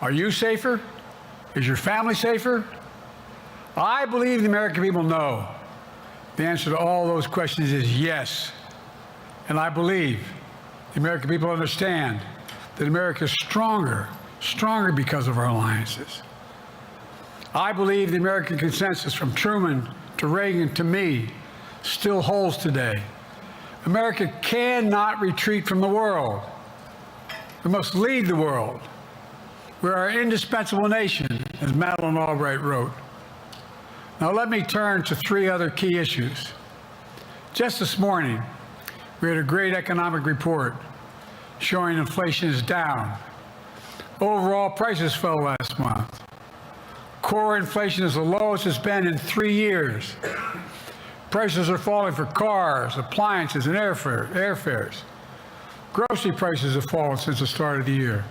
Are you safer? Is your family safer? I believe the American people know the answer to all those questions is yes. And I believe the American people understand that America is stronger because of our alliances. I believe the American consensus from Truman to Reagan to me still holds today. America cannot retreat from the world. We must lead the world. We're an indispensable nation, as Madeleine Albright wrote. Now let me turn to three other key issues. Just this morning, we had a great economic report showing inflation is down. Overall prices fell last month. Core inflation is the lowest it's been in 3 years. Prices are falling for cars, appliances, and airfares. Grocery prices have fallen since the start of the year.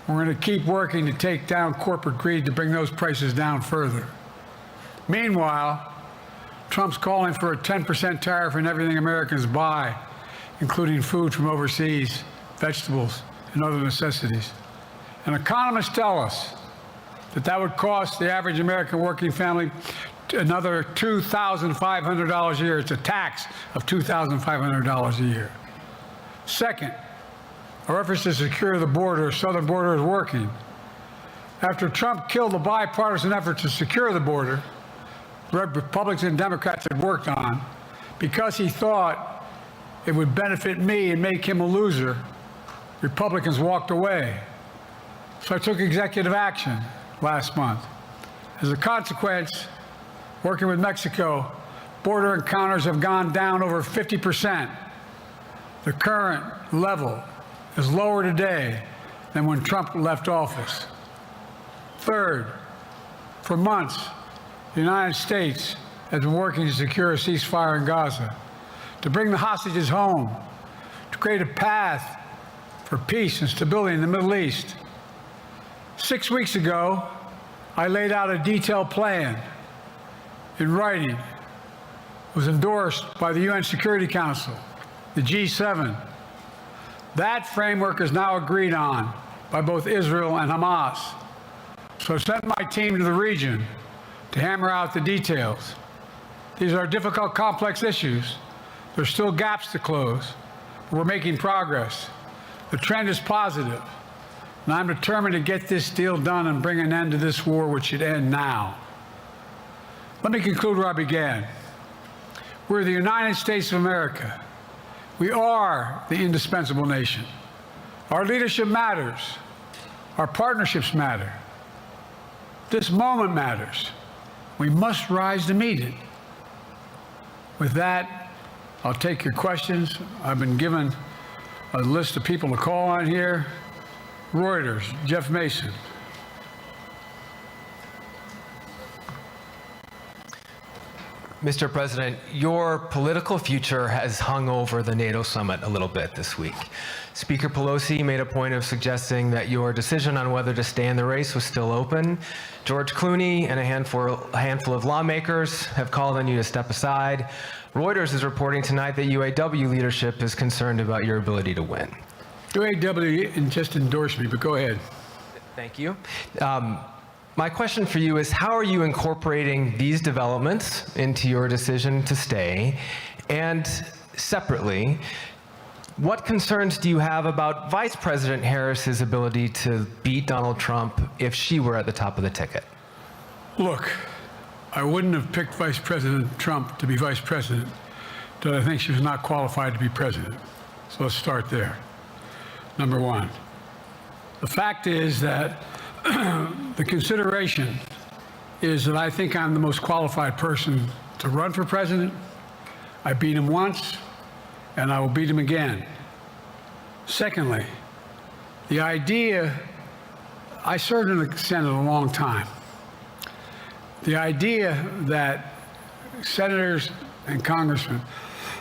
We're going to keep working to take down corporate greed to bring those prices down further. Meanwhile, Trump's calling for a 10% tariff on everything Americans buy, including food from overseas, vegetables, and other necessities. And economists tell us that that would cost the average American working family another $2,500 a year. It's a tax of $2,500 a year. Second, our efforts to secure the border, southern border, is working. After Trump killed the bipartisan effort to secure the border, Republicans and Democrats had worked on, because he thought it would benefit me and make him a loser, Republicans walked away. So I took executive action last month. As a consequence, working with Mexico, border encounters have gone down over 50%. The current level is lower today than when Trump left office. Third, for months, the United States has been working to secure a ceasefire in Gaza, to bring the hostages home, to create a path for peace and stability in the Middle East. 6 weeks ago, I laid out a detailed plan in writing. It was endorsed by the UN Security Council, the G7. That framework is now agreed on by both Israel and Hamas. So I sent my team to the region to hammer out the details. These are difficult, complex issues. There's still gaps to close, but we're making progress. The trend is positive, and I'm determined to get this deal done and bring an end to this war, which should end now. Let me conclude where I began. We're the United States of America. We are the indispensable nation. Our leadership matters. Our partnerships matter. This moment matters. We must rise to meet it. With that, I'll take your questions. I've been given a list of people to call on here. Reuters, Jeff Mason. Mr. President, your political future has hung over the NATO summit a little bit this week. Speaker Pelosi made a point of suggesting that your decision on whether to stay in the race was still open. George Clooney and a handful of lawmakers have called on you to step aside. Reuters is reporting tonight that UAW leadership is concerned about your ability to win. UAW just endorsed me, but go ahead. Thank you. My question for you is, how are you incorporating these developments into your decision to stay? And separately, what concerns do you have about Vice President Harris's ability to beat Donald Trump if she were at the top of the ticket? Look, I wouldn't have picked Vice President Trump to be vice president because I think she was not qualified to be president. So let's start there. Number one, the fact is that the consideration is that I think I'm the most qualified person to run for president. I beat him once, and I will beat him again. Secondly, the idea, I served in the Senate a long time. The idea that senators and congressmen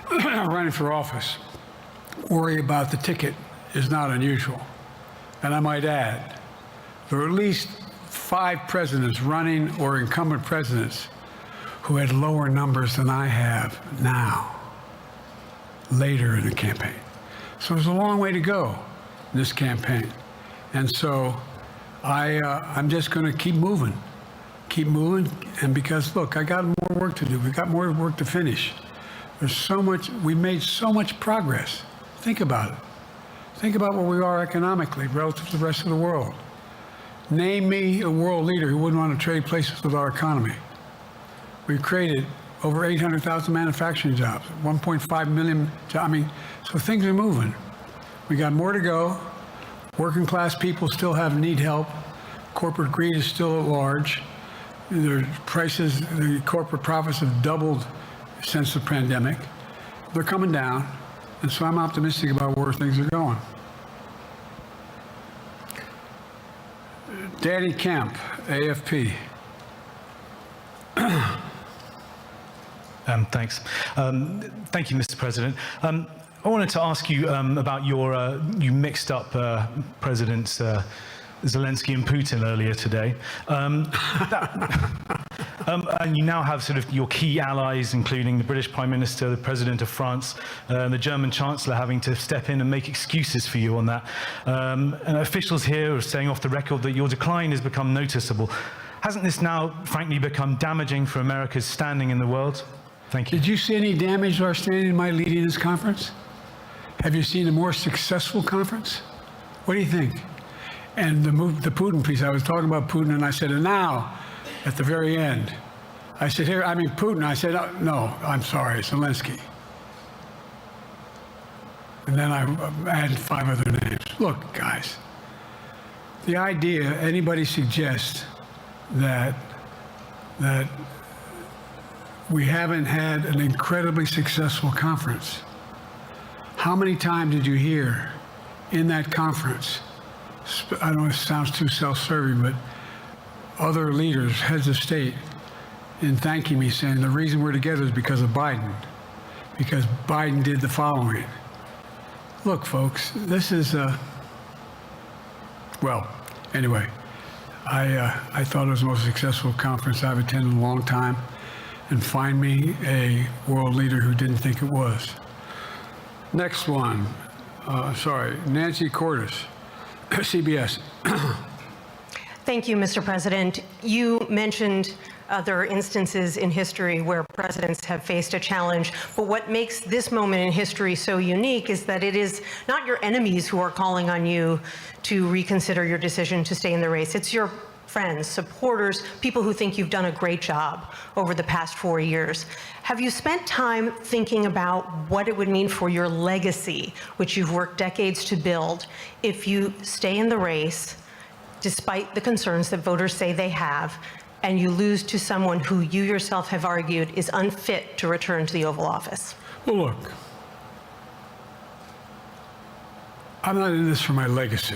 running for office worry about the ticket is not unusual. And I might add, there are at least 5 presidents running or incumbent presidents who had lower numbers than I have now, later in the campaign. So there's a long way to go in this campaign. And so I'm just going to keep moving, and because look, I got more work to do. We got more work to finish. There's so much. We made so much progress. Think about it. Think about where we are economically relative to the rest of the world. Name me a world leader who wouldn't want to trade places with our economy. We've created over 800,000 manufacturing jobs, 1.5 million. So things are moving. We got more to go. Working class people still need help. Corporate greed is still at large. Their prices, the corporate profits have doubled since the pandemic. They're coming down, and so I'm optimistic about where things are going. Danny Kemp, AFP. Thanks. Thank you, Mr. President. I wanted to ask you about you mixed up Presidents Zelensky and Putin earlier today. And you now have sort of your key allies, including the British Prime Minister, the President of France, and the German Chancellor having to step in and make excuses for you on that. And officials here are saying off the record that your decline has become noticeable. Hasn't this now, frankly, become damaging for America's standing in the world? Thank you. Did you see any damage to our standing in my leading this conference? Have you seen a more successful conference? What do you think? And the Putin piece, I was talking about Putin, and I said, and now, at the very end, I said, Putin. I said, oh, no, I'm sorry, Zelensky. And then I added 5 other names. Look, guys, the idea anybody suggests that we haven't had an incredibly successful conference. How many times did you hear in that conference, I don't know if it sounds too self-serving, but other leaders, heads of state, in thanking me, saying the reason we're together is because of Biden, because Biden did the following. Look, folks, this is, well, anyway, I thought it was the most successful conference I've attended in a long time, and find me a world leader who didn't think it was. Next one, Nancy Cordes, CBS. Thank you, Mr. President. You mentioned other instances in history where presidents have faced a challenge, but what makes this moment in history so unique is that it is not your enemies who are calling on you to reconsider your decision to stay in the race. It's your friends, supporters, people who think you've done a great job over the past 4 years. Have you spent time thinking about what it would mean for your legacy, which you've worked decades to build, if you stay in the race, despite the concerns that voters say they have, and you lose to someone who you yourself have argued is unfit to return to the Oval Office? Well, look, I'm not in this for my legacy.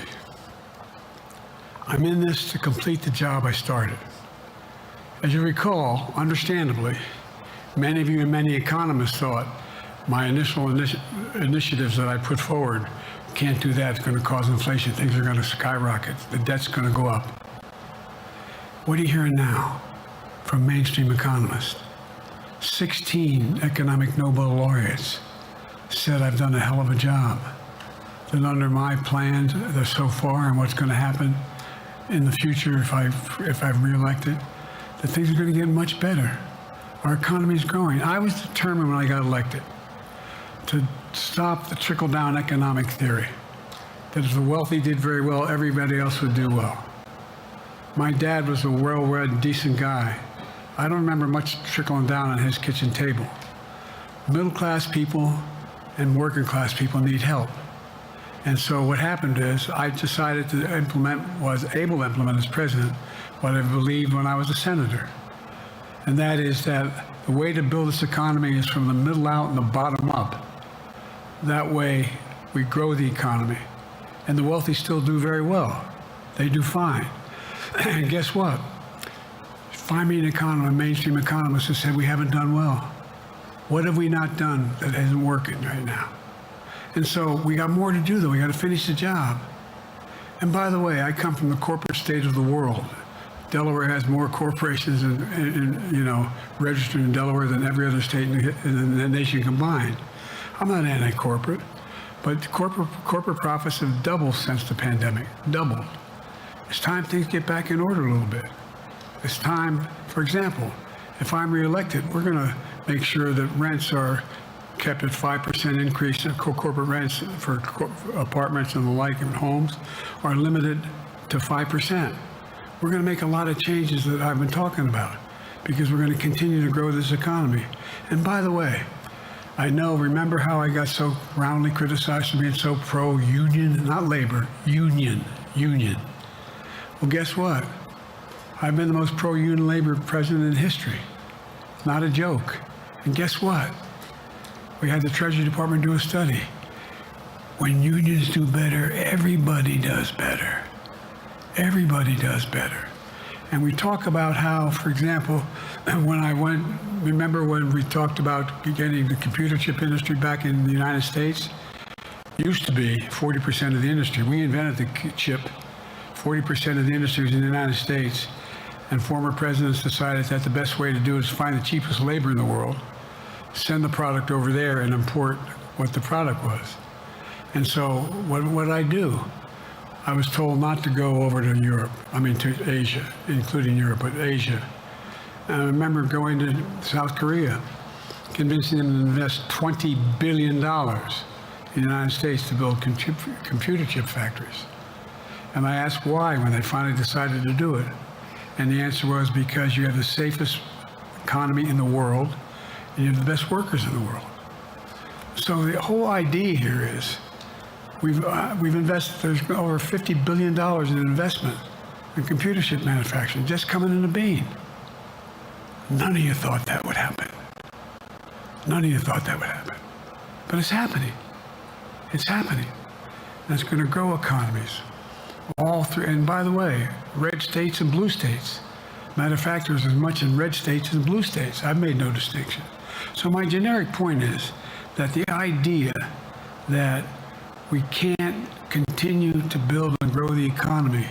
I'm in this to complete the job I started. As you recall, understandably, many of you and many economists thought my initial initiatives that I put forward, can't do that, it's going to cause inflation, things are going to skyrocket, the debt's going to go up. What are you hearing now from mainstream economists? 16 economic Nobel laureates said I've done a hell of a job. That under my plans so far and what's going to happen in the future if I'm reelected, that things are going to get much better. Our economy is growing. I was determined when I got elected to stop the trickle-down economic theory, that if the wealthy did very well, everybody else would do well. My dad was a well-read, decent guy. I don't remember much trickling down on his kitchen table. Middle-class people and working-class people need help. And so what happened is I decided to was able to implement as president what I believed when I was a senator. And that is that the way to build this economy is from the middle out and the bottom up. That way we grow the economy. And the wealthy still do very well. They do fine. And guess what? Find me a mainstream economist who said we haven't done well. What have we not done that isn't working right now? And so we got more to do, though. We got to finish the job. And by the way, I come from the corporate state of the world. Delaware has more corporations registered in Delaware than every other state in the nation combined. I'm not anti-corporate, but corporate profits have doubled since the pandemic, doubled. It's time things get back in order a little bit. It's time, for example, if I'm reelected, we're going to make sure that rents are kept at 5% increase in corporate rents for apartments and the like and homes are limited to 5%. We're going to make a lot of changes that I've been talking about because we're going to continue to grow this economy. And by the way, I know, remember how I got so roundly criticized for being so pro-union, not labor, union. Well, guess what? I've been the most pro-union labor president in history. Not a joke. And guess what? We had the Treasury Department do a study. When unions do better, everybody does better. Everybody does better. And we talk about how, for example, remember when we talked about getting the computer chip industry back in the United States? It used to be 40% of the industry. We invented the chip. 40% of the industry was in the United States. And former presidents decided that the best way to do it is find the cheapest labor in the world, send the product over there and import what the product was. And so what did I do? I was told not to go over to Europe, to Asia, including Europe, but Asia. And I remember going to South Korea, convincing them to invest $20 billion in the United States to build computer chip factories. And I asked why when they finally decided to do it. And the answer was because you have the safest economy in the world and you have the best workers in the world. So the whole idea here is we've invested, there's over $50 billion in investment in computer chip manufacturing just coming in the bean. None of you thought that would happen. None of you thought that would happen. But it's happening. It's happening. And it's going to grow economies. All through, and by the way, red states and blue states. Matter of fact, there's as much in red states as blue states. I've made no distinction. So my generic point is that the idea that we can't continue to build and grow the economy,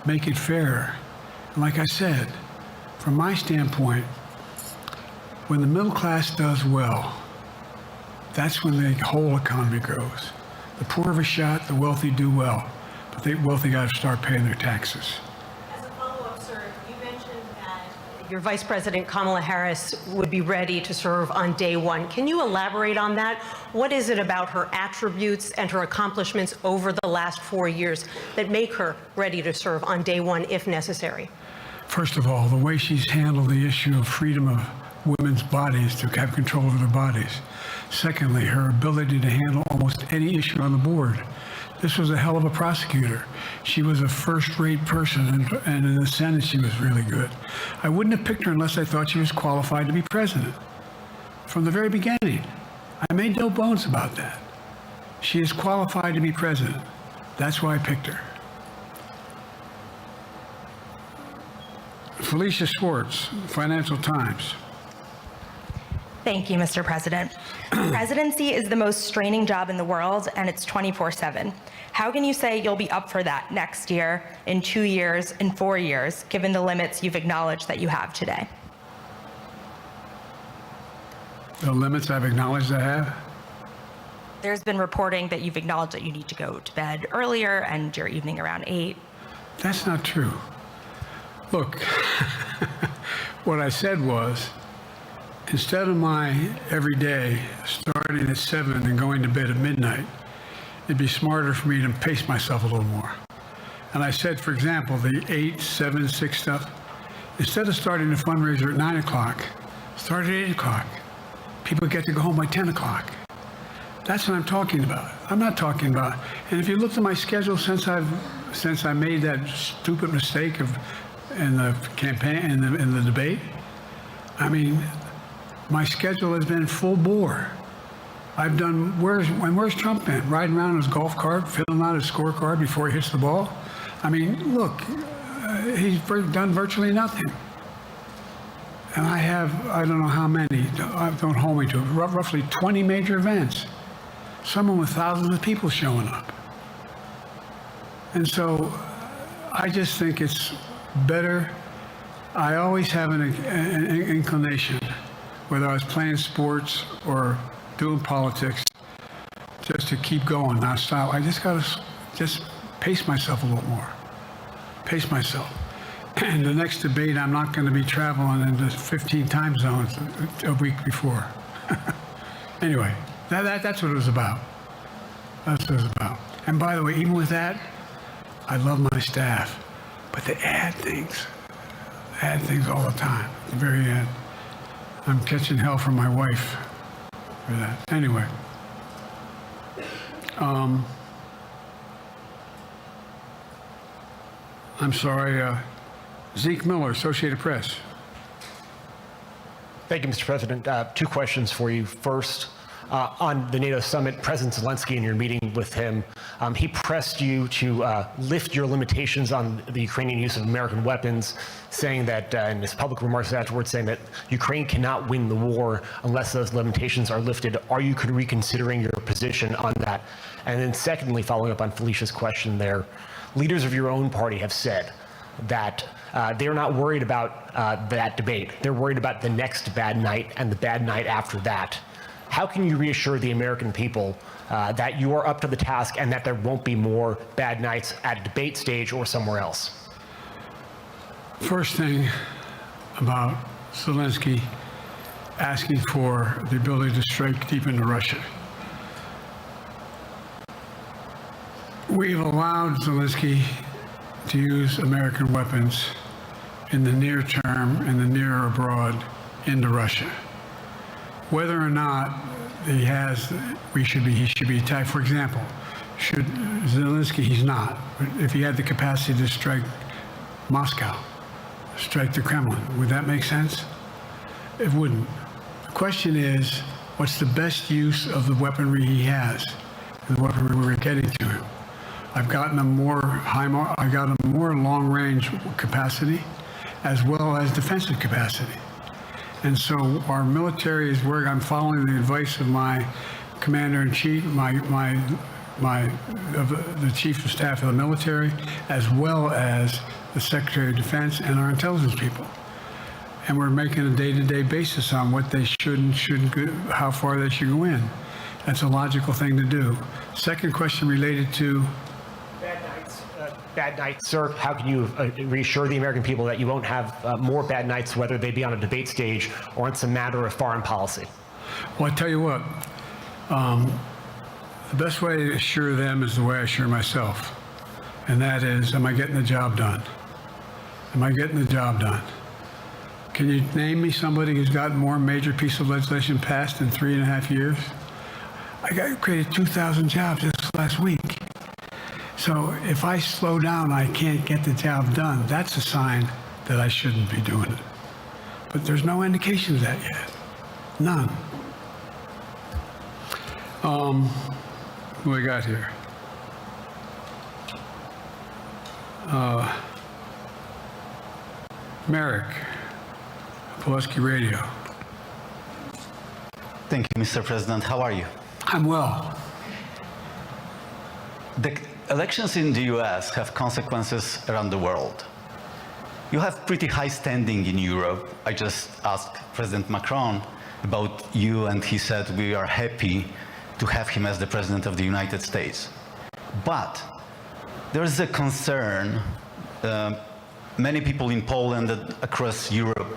make it fairer. And like I said, from my standpoint, when the middle class does well, that's when the whole economy grows. The poor have a shot, the wealthy do well. But the wealthy got to start paying their taxes. As a follow-up, sir, you mentioned that your Vice President Kamala Harris would be ready to serve on day one. Can you elaborate on that? What is it about her attributes and her accomplishments over the last 4 years that make her ready to serve on day one if necessary? First of all, the way she's handled the issue of freedom of women's bodies to have control over their bodies. Secondly, her ability to handle almost any issue on the board. This was a hell of a prosecutor. She was a first-rate person, and in the Senate, she was really good. I wouldn't have picked her unless I thought she was qualified to be president. From the very beginning, I made no bones about that. She is qualified to be president. That's why I picked her. Felicia Schwartz, Financial Times. Thank you, Mr. President. Presidency is the most straining job in the world, and it's 24/7. How can you say you'll be up for that next year, in 2 years, in 4 years, given the limits you've acknowledged that you have today? The limits I've acknowledged I have? There's been reporting that you've acknowledged that you need to go to bed earlier and your evening around 8. That's not true. Look, what I said was, instead of my every day starting at 7 and going to bed at midnight, it'd be smarter for me to pace myself a little more. And I said, for example, the 8, 7, 6 stuff, instead of starting a fundraiser at 9 o'clock, start at 8 o'clock. People get to go home by 10 o'clock. That's what I'm talking about. I'm not talking about, and if you looked at my schedule since I made that stupid mistake in the campaign, in the debate, I mean, my schedule has been full bore. I've done, where's Trump been? Riding around in his golf cart, filling out his scorecard before he hits the ball? I mean, look, he's done virtually nothing. And I have, I don't know how many, don't hold me to it, roughly 20 major events. Some with thousands of people showing up. And so I just think it's better. I always have an inclination, whether I was playing sports or doing politics, just to keep going, not stop. I just got to just pace myself a little more. pace myself. And the next debate, I'm not going to be traveling into 15 time zones a week before. Anyway, that's what it was about. That's what it was about. And by the way, even with that, I love my staff, but they add things all the time. At the very end, I'm catching hell from my wife for that. Anyway, I'm sorry, Zeke Miller, Associated Press. Thank you, Mr. President. Two questions for you. First, on the NATO summit, President Zelensky, in your meeting with him, he pressed you to lift your limitations on the Ukrainian use of American weapons, saying that, in his public remarks afterwards, saying that Ukraine cannot win the war unless those limitations are lifted. Are you reconsidering your position on that? And then secondly, following up on Felicia's question there, leaders of your own party have said that they're not worried about that debate. They're worried about the next bad night and the bad night after that. How can you reassure the American people that you are up to the task and that there won't be more bad nights at a debate stage or somewhere else? First thing about Zelensky asking for the ability to strike deep into Russia. We've allowed Zelensky to use American weapons in the near term, in the near or abroad, into Russia. Whether or not he should be attacked. For example, should Zelensky, he's not. But if he had the capacity to strike Moscow, strike the Kremlin, would that make sense? It wouldn't. The question is, what's the best use of the weaponry he has, and the weaponry we're getting to him? I've gotten a more long-range capacity, as well as defensive capacity. And so our military is where I'm following the advice of my commander-in-chief, the chief of staff of the military, as well as the Secretary of Defense and our intelligence people. And we're making a day-to-day basis on what they should and shouldn't go, how far they should go in. That's a logical thing to do. Second question related to Bad nights, sir. How can you reassure the American people that you won't have more bad nights, whether they be on a debate stage or it's a matter of foreign policy? Well, I tell you what, the best way to assure them is the way I assure myself. And that is, am I getting the job done? Am I getting the job done? Can you name me somebody who's gotten more major piece of legislation passed in 3.5 years? I created 2,000 jobs just last week. So if I slow down, I can't get the job done. That's a sign that I shouldn't be doing it. But there's no indication of that yet. None. What do we got here? Merrick, Pulaski Radio. Thank you, Mr. President. How are you? I'm well. The elections in the US have consequences around the world. You have pretty high standing in Europe. I just asked President Macron about you, and he said we are happy to have him as the President of the United States. But there is a concern. Many people in Poland and across Europe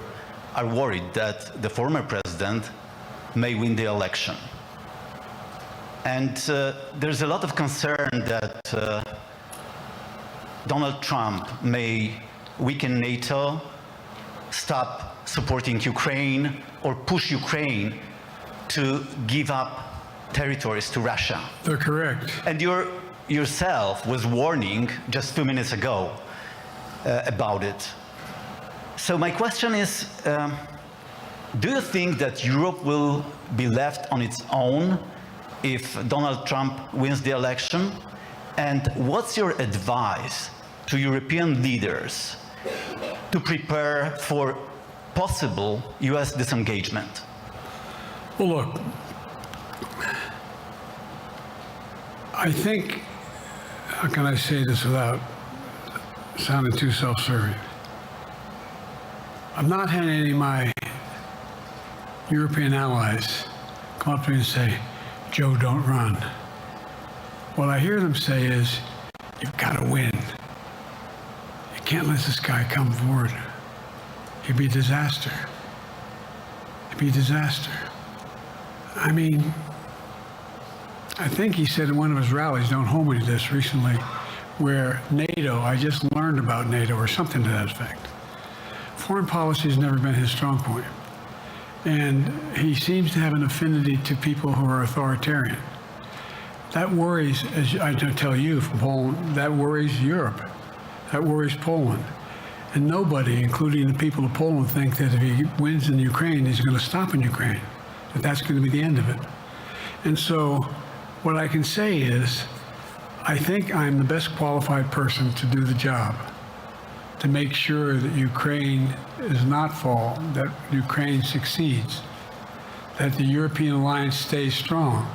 are worried that the former president may win the election. And there's a lot of concern that Donald Trump may weaken NATO, stop supporting Ukraine, or push Ukraine to give up territories to Russia. They're correct. And yourself was warning just 2 minutes ago about it. So my question is, do you think that Europe will be left on its own if Donald Trump wins the election? And what's your advice to European leaders to prepare for possible US disengagement? Well, look, I think, how can I say this without sounding too self-serving? I'm not having any of my European allies come up to me and say, Joe, don't run. What I hear them say is, you've got to win. You can't let this guy come forward. He'd be a disaster. It'd be a disaster. I mean, I think he said in one of his rallies, don't hold me to this, recently, where NATO, I just learned about NATO or something to that effect. Foreign policy has never been his strong point. And he seems to have an affinity to people who are authoritarian. That worries, as I tell you from Poland, that worries Europe. That worries Poland. And nobody, including the people of Poland, think that if he wins in Ukraine, he's going to stop in Ukraine, that that's going to be the end of it. And so what I can say is, I think I'm the best qualified person to do the job, to make sure that Ukraine does not fall, that Ukraine succeeds, that the European alliance stays strong.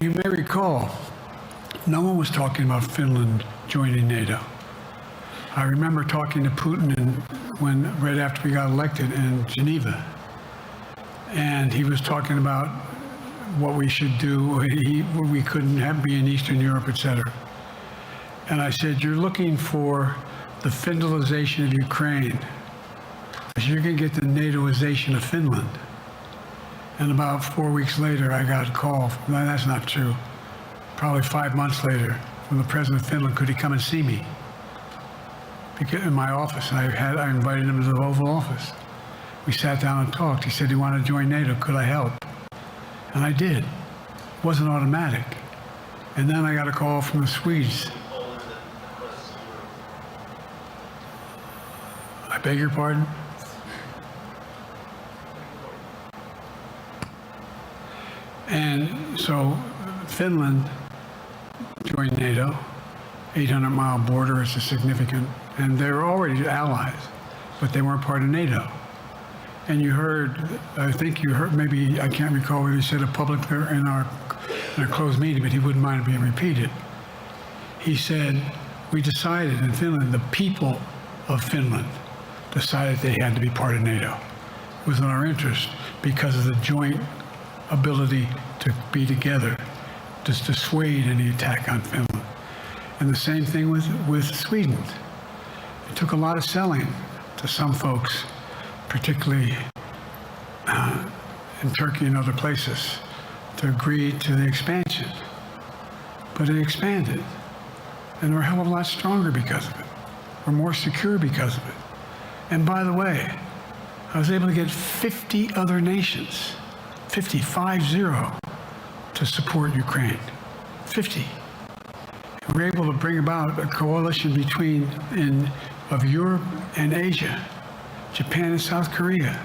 You may recall, no one was talking about Finland joining NATO. I remember talking to Putin right after we got elected in Geneva, and he was talking about what we should do. We couldn't be in Eastern Europe, et cetera. And I said, you're looking for the Finlandization of Ukraine, but you're going to get the NATOization of Finland. And about 4 weeks later, I got a call. No, that's not true. Probably 5 months later, from the president of Finland, could he come and see me? Because in my office, I invited him to the Oval Office. We sat down and talked. He said he wanted to join NATO. Could I help? And I did. It wasn't automatic. And then I got a call from the Swedes. I beg your pardon? And so Finland joined NATO. 800-mile border is a significant, and they were already allies, but they weren't part of NATO. And you heard, I think you heard, maybe, I can't recall whether he said it publicly or in our closed meeting, but he wouldn't mind it being repeated. He said, we decided in Finland, the people of Finland decided they had to be part of NATO. It was in our interest because of the joint ability to be together, to dissuade any attack on Finland. And the same thing with Sweden. It took a lot of selling to some folks, particularly in Turkey and other places, to agree to the expansion. But it expanded, and we're a hell of a lot stronger because of it. We're more secure because of it. And by the way, I was able to get 50 other nations, 50, to support Ukraine. 50. And we're able to bring about a coalition of Europe and Asia, Japan and South Korea.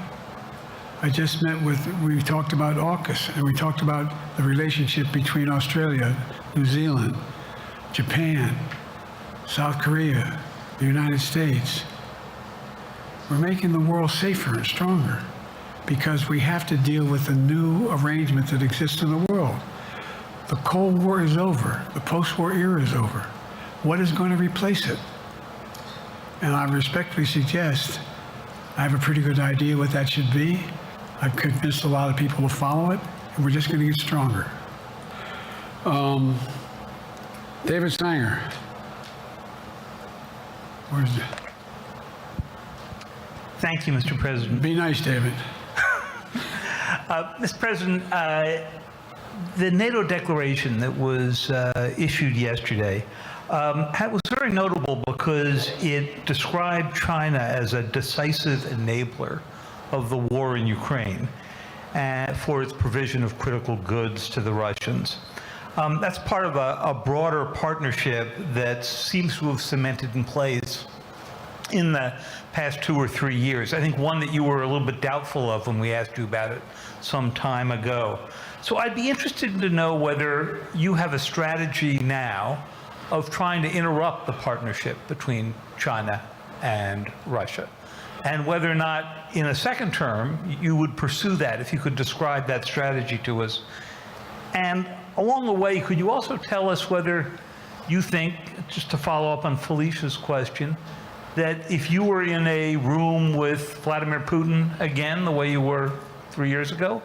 I just met we talked about AUKUS, and we talked about the relationship between Australia, New Zealand, Japan, South Korea, the United States. We're making the world safer and stronger because we have to deal with the new arrangement that exists in the world. The Cold War is over. The post-war era is over. What is going to replace it? And I respectfully suggest I have a pretty good idea what that should be. I've convinced a lot of people to follow it, and we're just going to get stronger. David Sanger. Where's it? Thank you, Mr. President. Be nice, David. Mr. President, the NATO declaration that was issued yesterday was very notable because it described China as a decisive enabler of the war in Ukraine for its provision of critical goods to the Russians. That's part of a broader partnership that seems to have cemented in place in the past 2 or 3 years. I think one that you were a little bit doubtful of when we asked you about it some time ago. So I'd be interested to know whether you have a strategy now of trying to interrupt the partnership between China and Russia, and whether or not in a second term you would pursue that, if you could describe that strategy to us. And along the way, could you also tell us whether you think, just to follow up on Felicia's question, that if you were in a room with Vladimir Putin again, the way you were 3 years ago,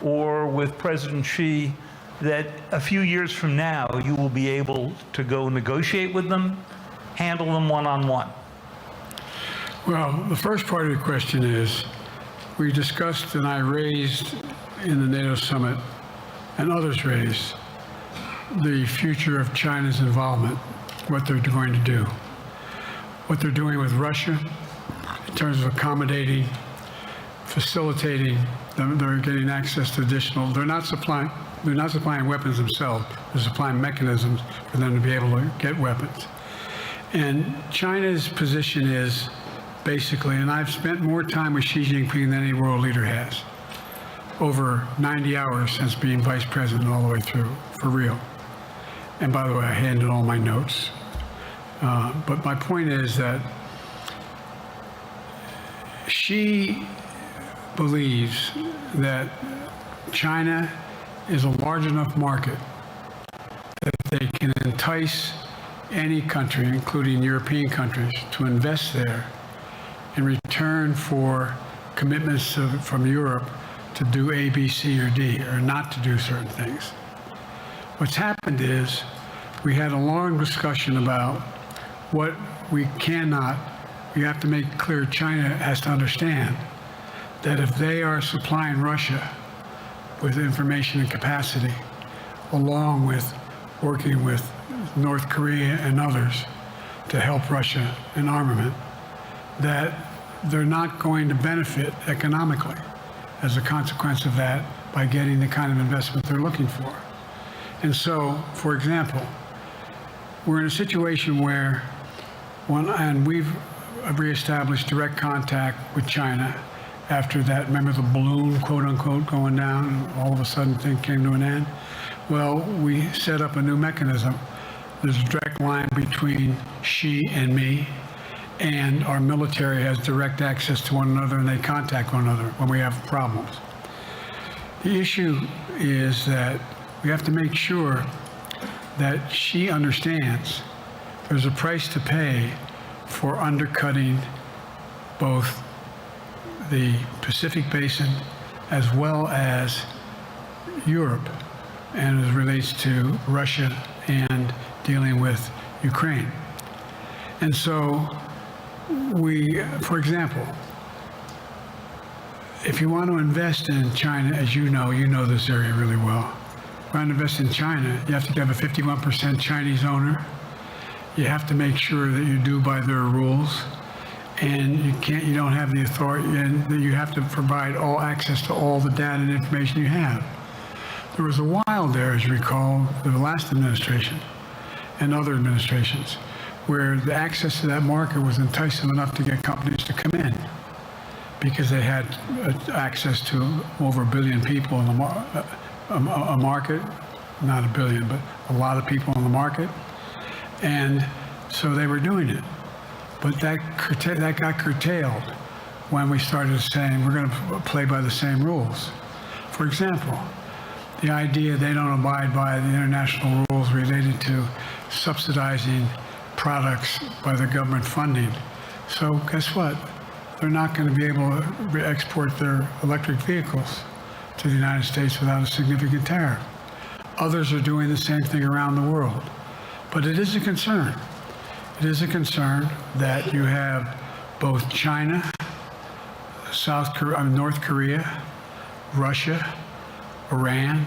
or with President Xi, that a few years from now you will be able to go negotiate with them, handle them one-on-one? Well, the first part of your question is, we discussed and I raised in the NATO summit, and others raised, the future of China's involvement, what they're going to do, what they're doing with Russia in terms of accommodating, facilitating, they're getting access to additional, they're not supplying weapons themselves, they're supplying mechanisms for them to be able to get weapons. And China's position is basically, and I've spent more time with Xi Jinping than any world leader has, over 90 hours since being vice president all the way through, for real. And by the way, I handed all my notes. But my point is that Xi believes that China is a large enough market that they can entice any country, including European countries, to invest there in return for commitments from Europe to do A, B, C, or D, or not to do certain things. What's happened is we had a long discussion about what we have to make clear. China has to understand that if they are supplying Russia with information and capacity, along with working with North Korea and others to help Russia in armament, that they're not going to benefit economically as a consequence of that by getting the kind of investment they're looking for. And so, for example, we're in a situation where, and we've reestablished direct contact with China after that, remember the balloon, quote unquote, going down, and all of a sudden things came to an end? Well, we set up a new mechanism. There's a direct line between Xi and me, and our military has direct access to one another, and they contact one another when we have problems. The issue is that we have to make sure that Xi understands there's a price to pay for undercutting both the Pacific Basin as well as Europe, and as it relates to Russia and dealing with Ukraine. And so for example, if you want to invest in China, as you know this area really well. If you want to invest in China, you have to have a 51% Chinese owner. You have to make sure that you do by their rules, and you don't have the authority, and you have to provide all access to all the data and information you have. There was a while there, as you recall, the last administration and other administrations, where the access to that market was enticing enough to get companies to come in because they had access to over 1 billion people in the market, not 1 billion, but a lot of people in the market. And so they were doing it. But that got curtailed when we started saying we're going to play by the same rules. For example, the idea they don't abide by the international rules related to subsidizing products by the government funding. So guess what? They're not going to be able to export their electric vehicles to the United States without a significant tariff. Others are doing the same thing around the world. But it is a concern. It is a concern that you have both China, North Korea, Russia, Iran,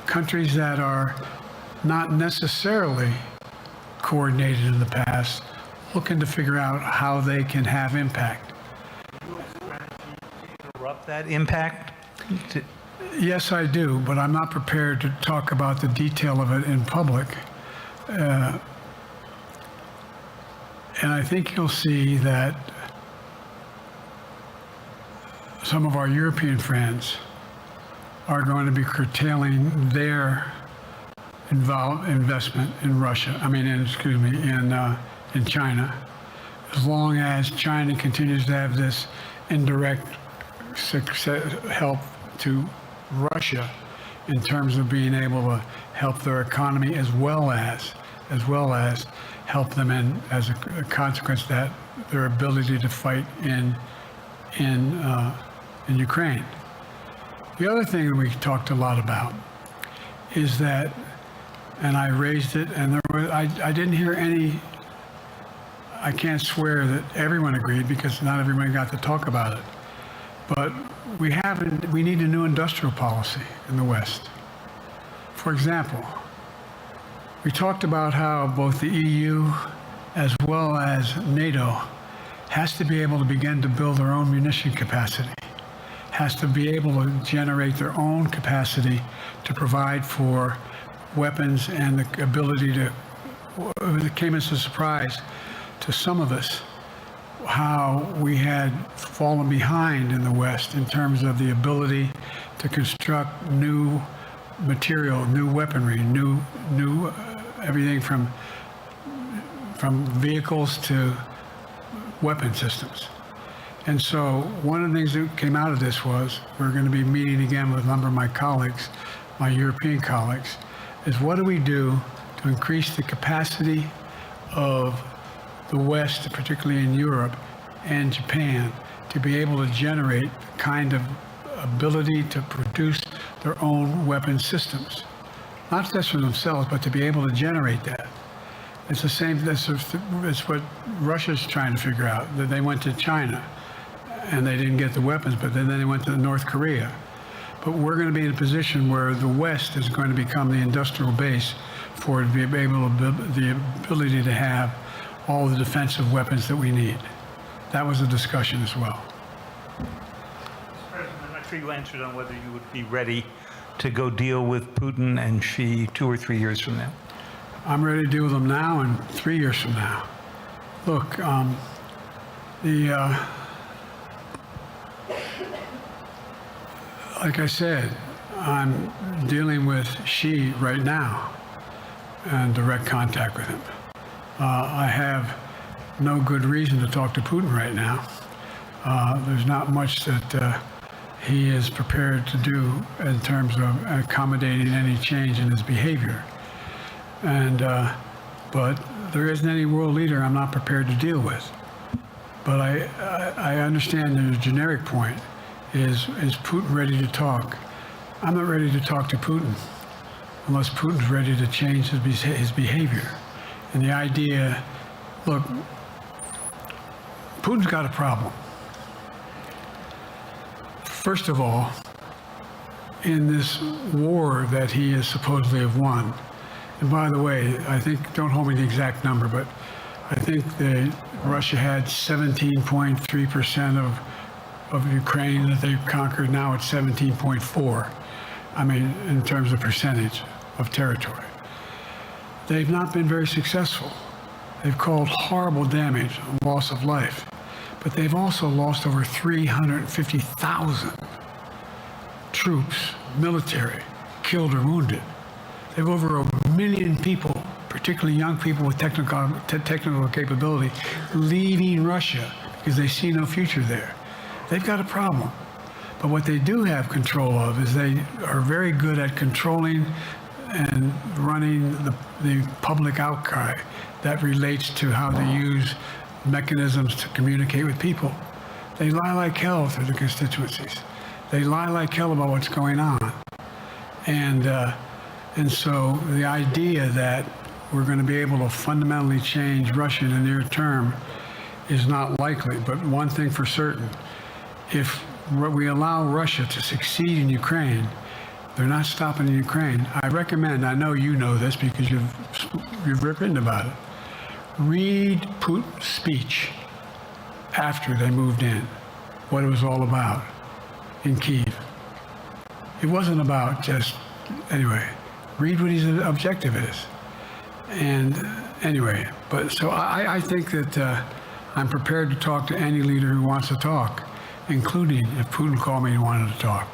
countries that are not necessarily coordinated in the past, looking to figure out how they can have impact. Interrupt that impact? Yes, I do, but I'm not prepared to talk about the detail of it in public. And I think you'll see that some of our European friends are going to be curtailing their investment in Russia. In China, as long as China continues to have this indirect help to Russia in terms of being able to help their economy, as well as help them in, as a consequence of that, their ability to fight in Ukraine. The other thing that we talked a lot about is that, and I raised it, and I didn't hear any I can't swear that everyone agreed because not everyone got to talk about it. But we need a new industrial policy in the West. For example, we talked about how both the EU as well as NATO has to be able to begin to build their own munition capacity, has to be able to generate their own capacity to provide for weapons and the ability to, it came as a surprise to some of us how we had fallen behind in the West in terms of the ability to construct new material, new weaponry, new everything from vehicles to weapon systems. And so one of the things that came out of this was we're going to be meeting again with a number of my colleagues, my European colleagues, is what do we do to increase the capacity of the West, particularly in Europe and Japan, to be able to generate the kind of ability to produce their own weapon systems. Not just for themselves, but to be able to generate that. It's the same, it's what Russia's trying to figure out, that they went to China and they didn't get the weapons, but then they went to North Korea. But we're going to be in a position where the West is going to become the industrial base for it to be able to, the ability to have all the defensive weapons that we need. That was a discussion as well. Mr. President, I'm not sure you answered on whether you would be ready to go deal with Putin and Xi 2 or 3 years from now. I'm ready to deal with them now and 3 years from now. Look, like I said, I'm dealing with Xi right now and direct contact with him. I have no good reason to talk to Putin right now. There's not much that he is prepared to do in terms of accommodating any change in his behavior. And, but there isn't any world leader I'm not prepared to deal with. But I understand the generic point is Putin ready to talk? I'm not ready to talk to Putin unless Putin's ready to change his behavior. And the idea, look, Putin's got a problem. First of all, in this war that he is supposedly have won, and by the way, I think, don't hold me to the exact number, but I think that Russia had 17.3% of Ukraine that they've conquered. Now it's 17.4. I mean, in terms of percentage of territory. They've not been very successful. They've caused horrible damage, loss of life, but they've also lost over 350,000 troops, military, killed or wounded. They have over 1 million people, particularly young people with technical capability, leaving Russia because they see no future there. They've got a problem. But what they do have control of is they are very good at controlling and running the public outcry that relates to how they use mechanisms to communicate with people. They lie like hell through the constituencies. They lie like hell about what's going on. And so the idea that we're going to be able to fundamentally change Russia in the near term is not likely. But one thing for certain, if we allow Russia to succeed in Ukraine, they're not stopping in Ukraine. I recommend, I know you know this because you've written about it, read Putin's speech after they moved in, what it was all about in Kyiv. It wasn't about just, anyway, read what his objective is. And anyway, but so I think that I'm prepared to talk to any leader who wants to talk, including if Putin called me and wanted to talk.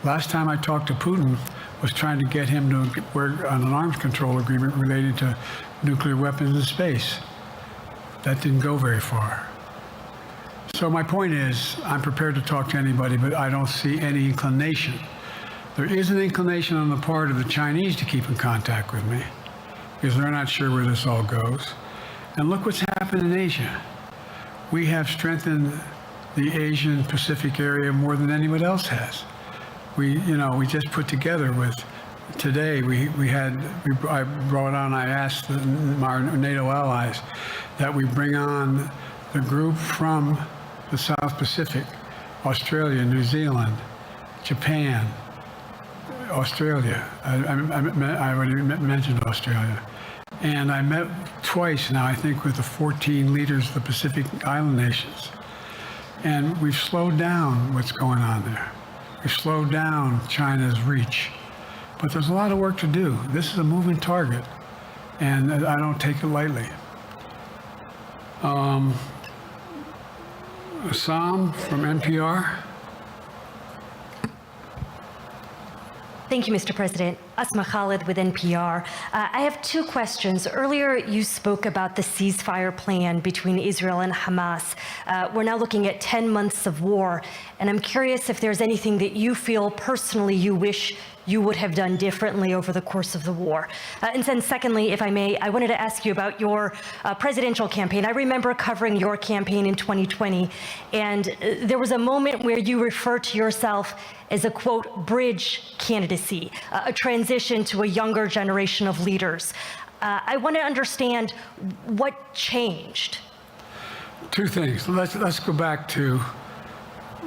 Last time I talked to Putin was trying to get him to work on an arms control agreement related to nuclear weapons in space. That didn't go very far. So my point is, I'm prepared to talk to anybody, but I don't see any inclination. There is an inclination on the part of the Chinese to keep in contact with me because they're not sure where this all goes. And look what's happened in Asia. We have strengthened the Asian Pacific area more than anyone else has. We just put together with today I asked our NATO allies that we bring on the group from the South Pacific, Australia, New Zealand, Japan, Australia. I already mentioned Australia. And I met twice now, I think, with the 14 leaders of the Pacific Island nations. And we've slowed down what's going on there. We've slowed down China's reach. But there's a lot of work to do. This is a moving target, and I don't take it lightly. Assam from NPR. Thank you, Mr. President. Asma Khalid with NPR. I have two questions. Earlier, you spoke about the ceasefire plan between Israel and Hamas. We're now looking at 10 months of war, and I'm curious if there's anything that you feel personally you wish you would have done differently over the course of the war. And then secondly, if I may, I wanted to ask you about your presidential campaign. I remember covering your campaign in 2020, and there was a moment where you referred to yourself as a, quote, bridge candidacy, a transition to a younger generation of leaders. I want to understand what changed. Two things. Let's go back to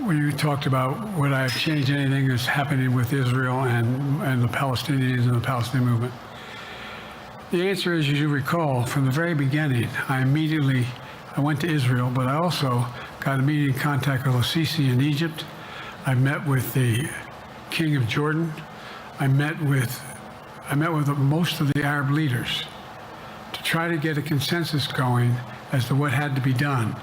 when you talked about would I have changed anything that's happening with Israel and the Palestinians and the Palestinian movement. The answer is, as you recall, from the very beginning, I went to Israel, but I also got immediate contact with al-Sisi in Egypt. I met with the King of Jordan. I met with most of the Arab leaders to try to get a consensus going as to what had to be done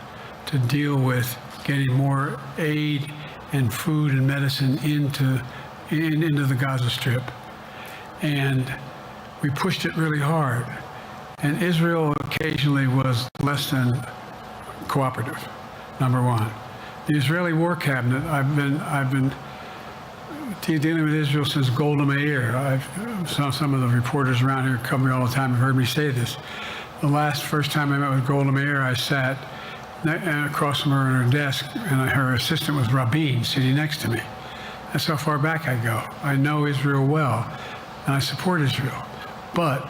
to deal with getting more aid and food and medicine into the Gaza Strip. And we pushed it really hard. And Israel occasionally was less than cooperative, number one. The Israeli War Cabinet, I've been dealing with Israel since Golda Meir. Some of the reporters around here come me all the time and heard me say this. The first time I met with Golda Meir, I sat across from her at her desk, and her assistant was Rabin sitting next to me. That's how far back I go. I know Israel well, and I support Israel. But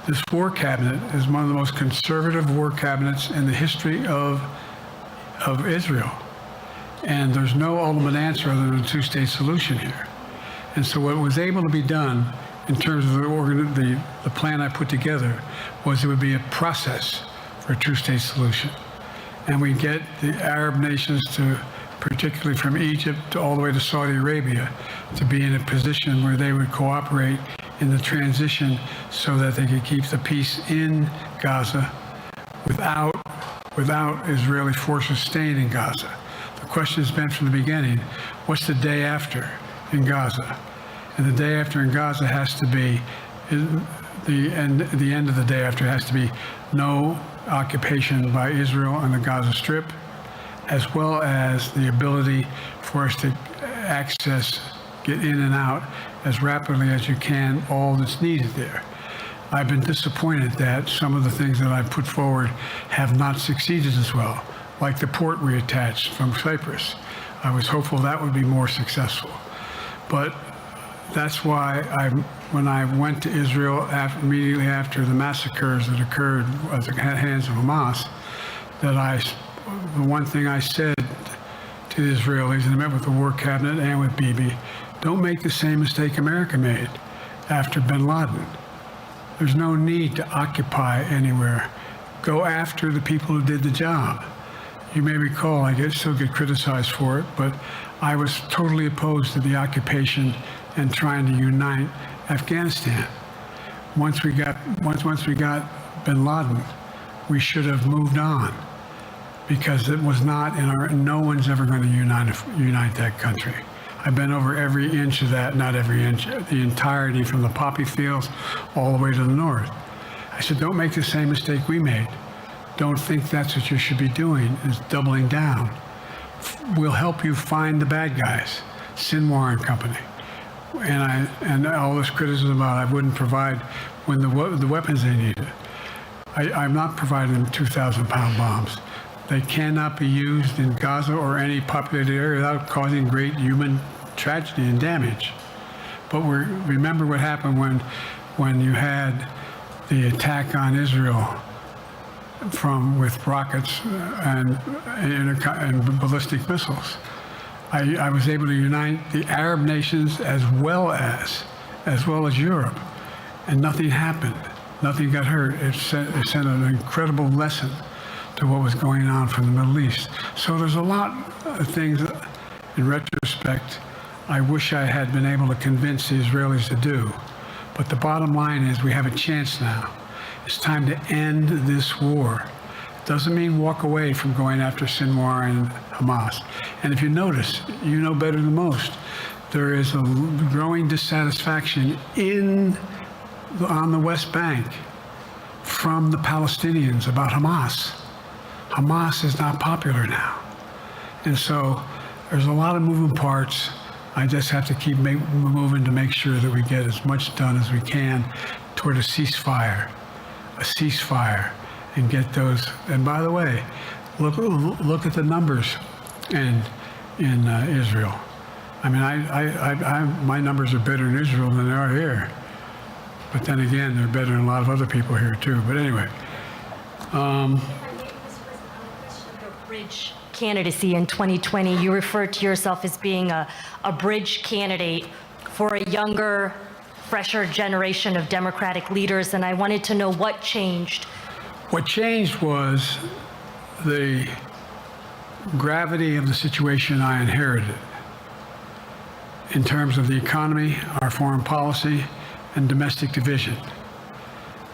this war cabinet is one of the most conservative war cabinets in the history of Israel. And there's no ultimate answer other than a two-state solution here. And so what was able to be done in terms of the plan I put together was it would be a process for a two-state solution. And we get the Arab nations to, particularly from Egypt all the way to Saudi Arabia, to be in a position where they would cooperate in the transition so that they could keep the peace in Gaza without Israeli forces staying in Gaza. The question has been from the beginning, what's the day after in Gaza? And the day after in Gaza has to be, the end of the day after has to be no occupation by Israel on the Gaza Strip, as well as the ability for us to get in and out as rapidly as you can, all that's needed there. I've been disappointed that some of the things that I've put forward have not succeeded as well, like the port reattached from Cyprus. I was hopeful that would be more successful. But that's why when I went to Israel immediately after the massacres that occurred at the hands of Hamas, the one thing I said to the Israelis, and I met with the War Cabinet and with Bibi, don't make the same mistake America made after bin Laden. There's no need to occupy anywhere. Go after the people who did the job. You may recall, I still get criticized for it, but I was totally opposed to the occupation and trying to unite Afghanistan. Once we got bin Laden, we should have moved on, because it was not no one's ever going to unite that country. I've been over every inch of that, not every inch, the entirety from the poppy fields all the way to the north. I said, don't make the same mistake we made. Don't think that's what you should be doing, is doubling down. We'll help you find the bad guys, Sinwar and company. And all this criticism about I wouldn't provide when the weapons they needed. I'm not providing them 2,000-pound bombs. They cannot be used in Gaza or any populated area without causing great human tragedy and damage. But remember what happened when you had the attack on Israel with rockets and ballistic missiles. I was able to unite the Arab nations as well as Europe, and nothing happened. Nothing got hurt. It sent an incredible lesson to what was going on from the Middle East. So there's a lot of things, in retrospect, I wish I had been able to convince the Israelis to do. But the bottom line is we have a chance now. It's time to end this war. Doesn't mean walk away from going after Sinwar and Hamas. And if you notice, you know better than most, there is a growing dissatisfaction on the West Bank from the Palestinians about Hamas. Hamas is not popular now. And so there's a lot of moving parts. I just have to keep moving to make sure that we get as much done as we can toward a ceasefire, and get those. And by the way, look at the numbers in Israel. I mean, my numbers are better in Israel than they are here. But then again, they're better than a lot of other people here too. But anyway. Bridge candidacy in 2020, you referred to yourself as being a bridge candidate for a younger, fresher generation of Democratic leaders, and I wanted to know what changed. What changed was the gravity of the situation I inherited in terms of the economy, our foreign policy, and domestic division.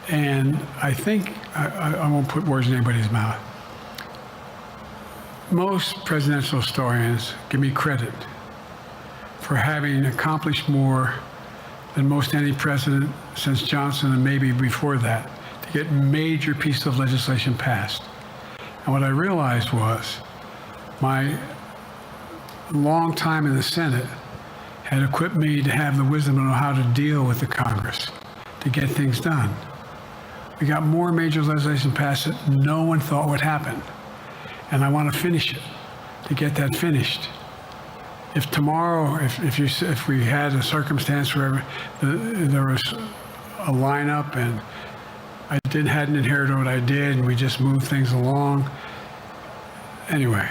And I think, I won't put words in anybody's mouth, most presidential historians give me credit for having accomplished more than most any president since Johnson and maybe before that to get major pieces of legislation passed. And what I realized was my long time in the Senate had equipped me to have the wisdom to know how to deal with the Congress to get things done. We got more major legislation passed that no one thought would happen. And I want to finish it, to get that finished. If tomorrow, if we had a circumstance where there was a lineup and I hadn't inherited what I did and we just moved things along, anyway,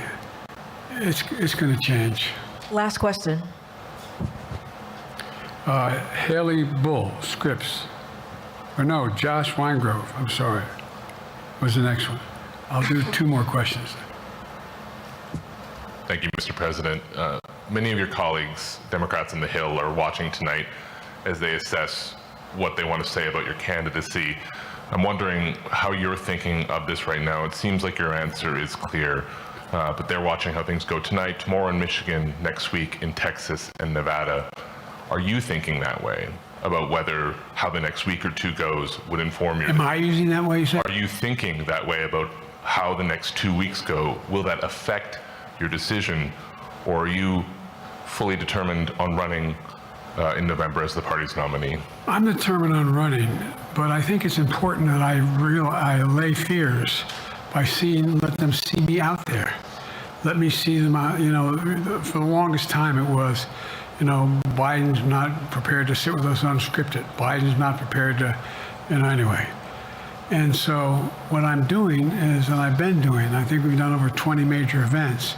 it's going to change. Last question. Haley Bull, Scripps. Or no, Josh Weingrove, I'm sorry, was the next one. I'll do 2 more questions. Thank you, Mr. President. Many of your colleagues, Democrats on the Hill, are watching tonight as they assess what they want to say about your candidacy. I'm wondering how you're thinking of this right now. It seems like your answer is clear, but they're watching how things go tonight, tomorrow in Michigan, next week in Texas and Nevada. Are you thinking that way about how the next week or 2 goes would inform your... Am I using that way, you said? Are you thinking that way about how the next 2 weeks go? Will that affect your decision, or are you fully determined on running in November as the party's nominee? I'm determined on running, but I think it's important that I allay fears by let them see me out there. Let me see them out, for the longest time it was, Biden's not prepared to sit with us unscripted. Biden's not prepared to, anyway. And so what I'm doing is, and I've been doing, I think we've done over 20 major events,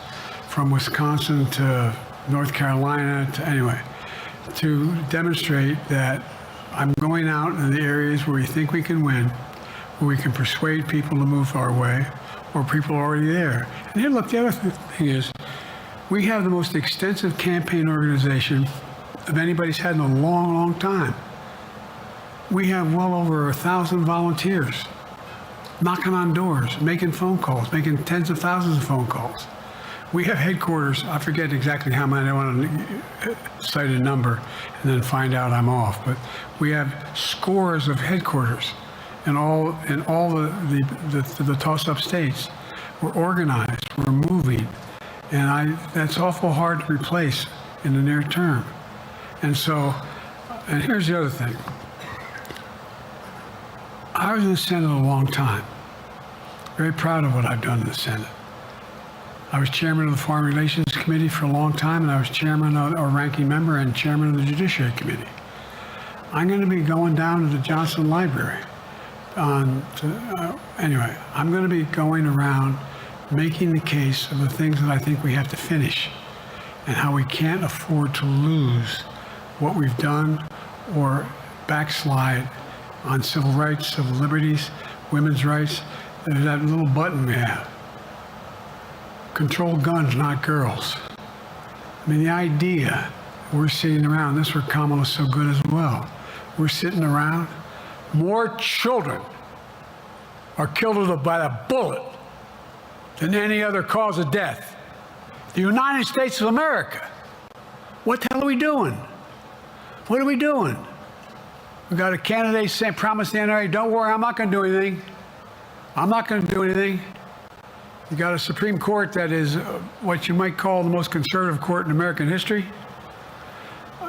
from Wisconsin to North Carolina to demonstrate that I'm going out in the areas where we think we can win, where we can persuade people to move our way, or people are already there. And here, look, the other thing is, we have the most extensive campaign organization of anybody's had in a long, long time. We have well over 1,000 volunteers knocking on doors, making phone calls, making tens of thousands of phone calls. We have headquarters, I forget exactly how many, I want to cite a number and then find out I'm off, but we have scores of headquarters in all the toss-up states. We're organized, we're moving, and that's awful hard to replace in the near term. And here's the other thing. I was in the Senate a long time, very proud of what I've done in the Senate. I was chairman of the Foreign Relations Committee for a long time, and I was chairman or ranking member and chairman of the Judiciary Committee. I'm going to be going down to the Johnson Library. Anyway, I'm going to be going around making the case of the things that I think we have to finish and how we can't afford to lose what we've done or backslide on civil rights, civil liberties, women's rights. There's that little button we have. Control guns, not girls. I mean, the idea we're sitting around, this is where Kamala's so good as well. We're sitting around. More children are killed by a bullet than any other cause of death. The United States of America. What the hell are we doing? What are we doing? We got a candidate saying, promise the NRA, don't worry, I'm not going to do anything. I'm not going to do anything. You got a Supreme Court that is what you might call the most conservative court in American history.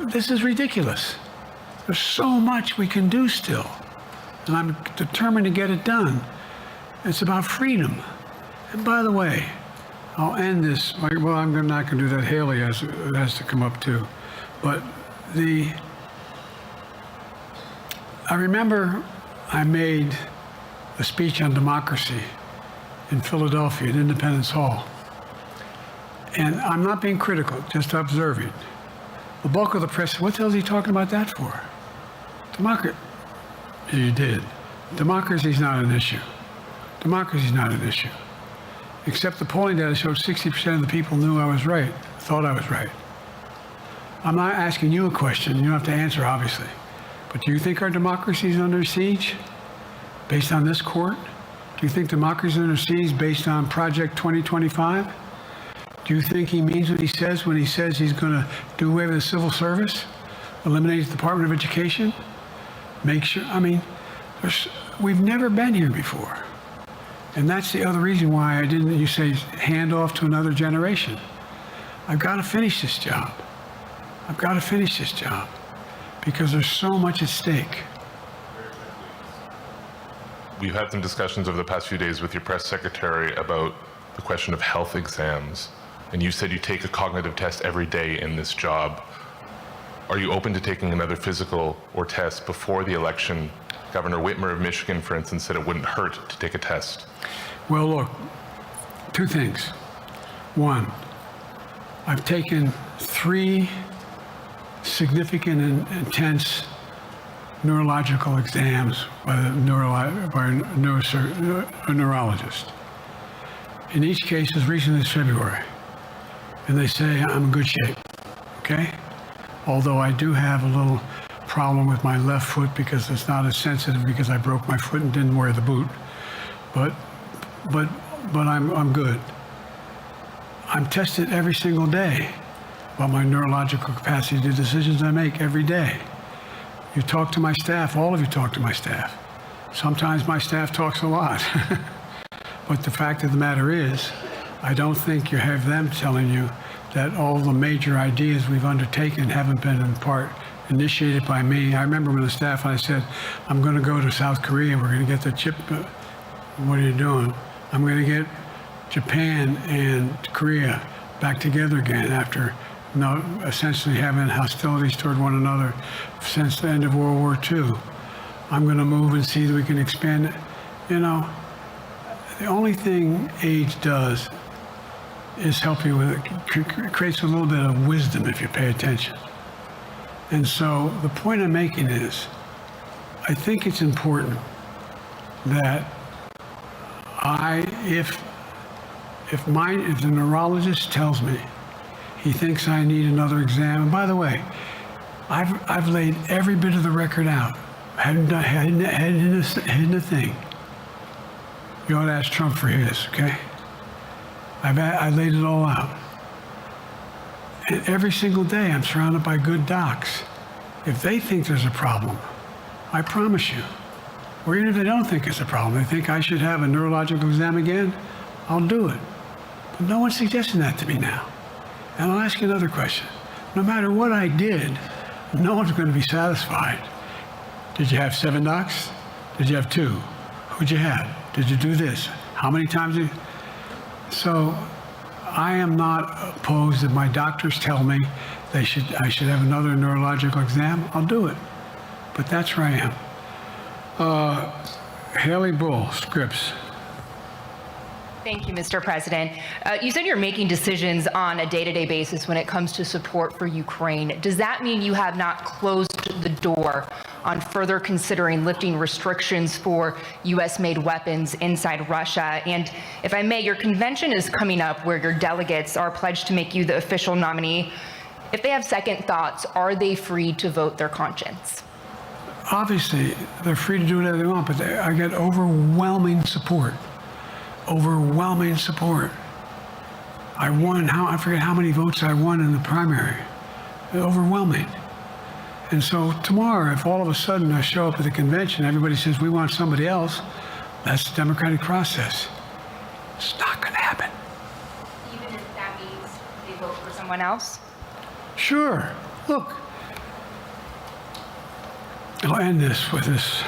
This is ridiculous. There's so much we can do still, and I'm determined to get it done. It's about freedom. And by the way, I'll end this. Well, I'm not going to do that. Haley has to come up too. But I remember I made a speech on democracy in Philadelphia at Independence Hall. And I'm not being critical, just observing. The bulk of the press said, what the hell is he talking about that for? Democracy. You did. Democracy is not an issue. Democracy is not an issue. Except the polling data showed 60% of the people knew I was right, thought I was right. I'm not asking you a question. You don't have to answer, obviously. But do you think our democracy is under siege based on this court? Do you think democracy is under siege based on Project 2025? Do you think he means what he says when he says he's going to do away with the civil service, eliminate the Department of Education, make sure, I mean, we've never been here before. And that's the other reason why I didn't, you say, hand off to another generation. I've got to finish this job. I've got to finish this job because there's so much at stake. We've had some discussions over the past few days with your press secretary about the question of health exams. And you said you take a cognitive test every day in this job. Are you open to taking another physical or test before the election? Governor Whitmer of Michigan, for instance, said it wouldn't hurt to take a test. Well, look, two things. One, I've taken 3 significant and intense neurological exams by a neurologist. In each case, as recently as February. And they say I'm in good shape, okay? Although I do have a little problem with my left foot because it's not as sensitive because I broke my foot and didn't wear the boot. But I'm good. I'm tested every single day about my neurological capacity to do decisions I make every day. You talk to my staff, all of you talk to my staff. Sometimes my staff talks a lot. But the fact of the matter is, I don't think you have them telling you that all the major ideas we've undertaken haven't been in part initiated by me. I remember when the staff, I said, I'm going to go to South Korea, we're going to get the chip. What are you doing? I'm going to get Japan and Korea back together again after essentially having hostilities toward one another since the end of World War II. I'm going to move and see that we can expand it. You know, the only thing age does is help you with it, creates a little bit of wisdom if you pay attention. And so the point I'm making is, I think it's important that if the neurologist tells me he thinks I need another exam, and by the way, I've laid every bit of the record out, hadn't hidden a thing. You ought to ask Trump for his, okay? I laid it all out. And every single day I'm surrounded by good docs. If they think there's a problem, I promise you, or even if they don't think it's a problem, they think I should have a neurological exam again, I'll do it. But no one's suggesting that to me now. And I'll ask you another question. No matter what I did, no one's going to be satisfied. Did you have 7 docs? Did you have 2? Who'd you have? Did you do this? How many times did you? So I am not opposed if my doctors tell me I should have another neurological exam, I'll do it. But that's where I am. Haley Bull, Scripps. Thank you, Mr. President. You said you're making decisions on a day-to-day basis when it comes to support for Ukraine. Does that mean you have not closed the door on further considering lifting restrictions for U.S.-made weapons inside Russia? And if I may, your convention is coming up where your delegates are pledged to make you the official nominee. If they have second thoughts, are they free to vote their conscience? Obviously, they're free to do whatever they want, but I get overwhelming support. Overwhelming support. I won, I forget how many votes I won in the primary. Overwhelming. And so tomorrow, if all of a sudden I show up at the convention, everybody says, we want somebody else, that's the democratic process. It's not going to happen. Even if that means they vote for someone else? Sure. Look, I'll end this with this.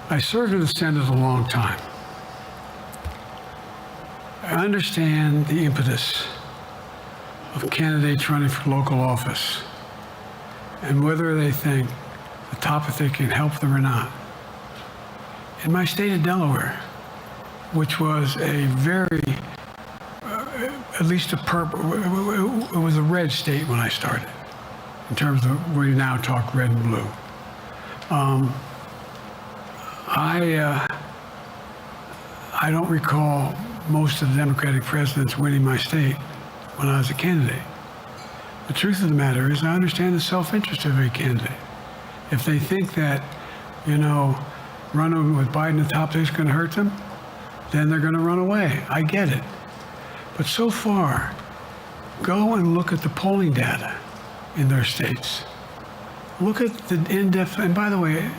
I served in the Senate a long time. I understand the impetus of candidates running for local office and whether they think the top if they can help them or not. In my state of Delaware, which was a very, at least it was a red state when I started, in terms of where you now talk red and blue. I don't recall most of the Democratic presidents winning my state when I was a candidate. The truth of the matter is I understand the self-interest of every candidate. If they think that, running with Biden at the top is going to hurt them, then they're going to run away. I get it. But so far, go and look at the polling data in their states. Look at the in-depth, and by the way,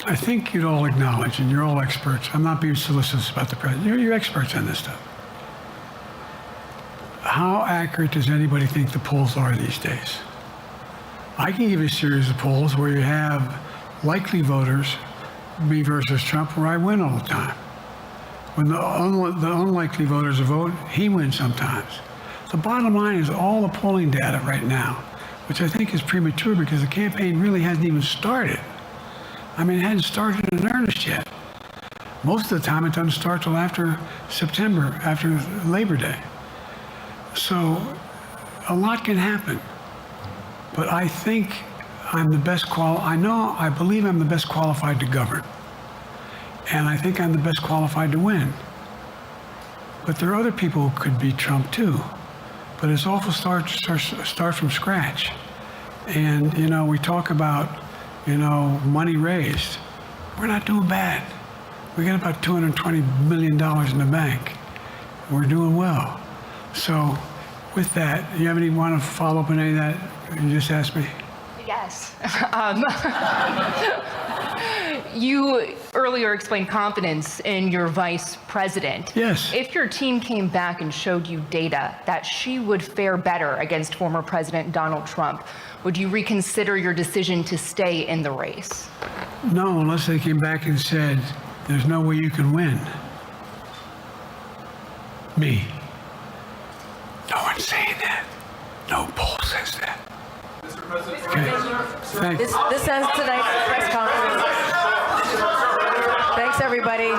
I think you'd all acknowledge, and you're all experts, I'm not being solicitous about the president, you're experts on this stuff. How accurate does anybody think the polls are these days? I can give you a series of polls where you have likely voters, me versus Trump, where I win all the time. When the unlikely voters vote, he wins sometimes. The bottom line is all the polling data right now, which I think is premature because the campaign really hasn't even started. I mean, it hadn't started in earnest yet. Most of the time, it doesn't start till after September, after Labor Day. So a lot can happen. But I think I'm the best I believe I'm the best qualified to govern. And I think I'm the best qualified to win. But there are other people who could beat Trump too. But it's awful start from scratch. And, we talk about, money raised. We're not doing bad. We got about $220 million in the bank. We're doing well. So with that, you have want to follow up on any of that you just asked me? Yes. You earlier explained confidence in your vice president. Yes. If your team came back and showed you data that she would fare better against former President Donald Trump, would you reconsider your decision to stay in the race? No, unless they came back and said, there's no way you can win. Me. No one's saying that. No poll says that. Mr. President, okay. This ends tonight's press conference. Thanks, everybody.